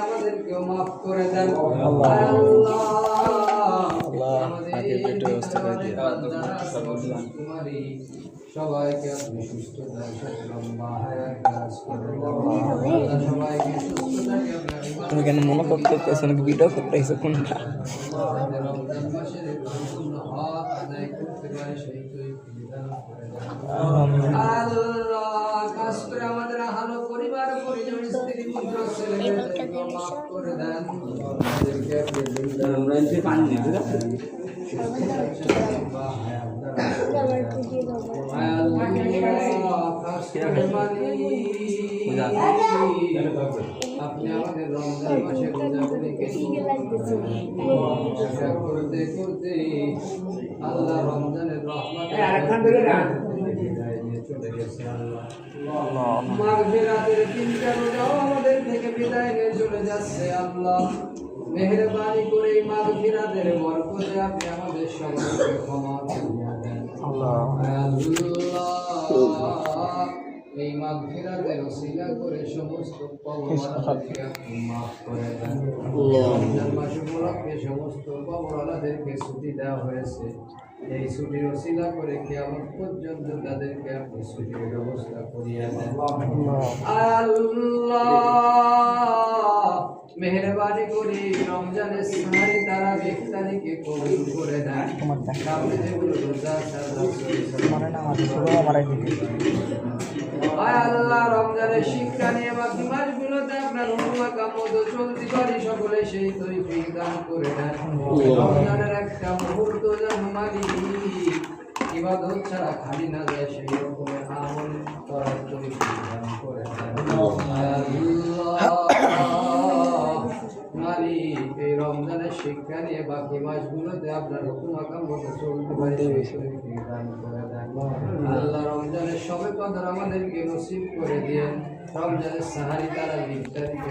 আমাদেরকেও মাফ করে দেন। সবাইকে আপনি সুস্থ দেন, লম্বা হায়াত দারাজ করে দেন। সবাইকে সুস্থতাকে তুমি কেন মনে করতেছো নাকি ভিডিও করতেছো কোনটা? রমজান মাসের পরিপূর্ণ হক আদায় করতে পারে সেই বিধান করে দেন। আল্লাহ খাস করে আমাদের আহলো পরিবার পরিজন স্ত্রী পুত্র ছেলেমেয়েদেরকে মাফ করে দেন। আমাদেরকে আপনি দিনদার পানি নিয়ে লম্বা হায়াত দারাজ করে দেন। আপনি আমাদের রমজান মাসে রোজাগুলিকে করতে করতে আল্লাহ রমজানের রহমত চলে গেছে। আল্লাহ মাগফিরাতের তিনটা রোজাও আমাদের থেকে বিদায় নিয়ে চলে যাচ্ছে। আল্লাহ মেহেরবানি করে মাগফিরাতের বরকতে আপনি আমাদের সবাইকে ক্ষমা করে দেন। আল্লাহ এই মাগফিরাতের ওসিলা করে সমস্ত কবরওয়ালাদেরকে আপনি মাফ করে দেন। রমজান মাস উপলক্ষে সমস্ত কবরওয়ালাদেরকে ছুটি দেওয়া হয়েছে, এই ছুটির ওসিলা করে কিয়ামত পর্যন্ত তাদেরকে আপনি ছুটির ব্যবস্থা করিয়া দেন। আল্লাহ মেহেরবানি করে রমজানের সাহারি তারা ইফতারিকে কবুল করে দেন। সামনে যেগুলো রোজা আল্লাহ রমজানের শিক্ষা নিয়ে বাকি মাসগুলোতে আপনার হুকুমা কামত চলতি পারি সকলে সেই তৌফিক দান করে দেন। রমজানের একটা মুহূর্ত যেন মালিক ইবাদত ছাড়া খালি না যায় সেই রকমের আমল করার তৌফিক দান করে দেন। মালিক এই রমজানের শিক্ষা নিয়ে বাকি মাসগুলোতে আপনার হুকুম আকাম মতো চলতে পারে দান করে দেন। আল্লাহ রমজানের সবে কদর আমাদেরকে নসিব করে দিয়েন। রমজানের সাহারি তারা ইফতারিকে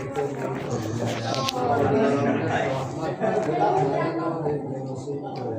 আমাদেরকে নসিব করে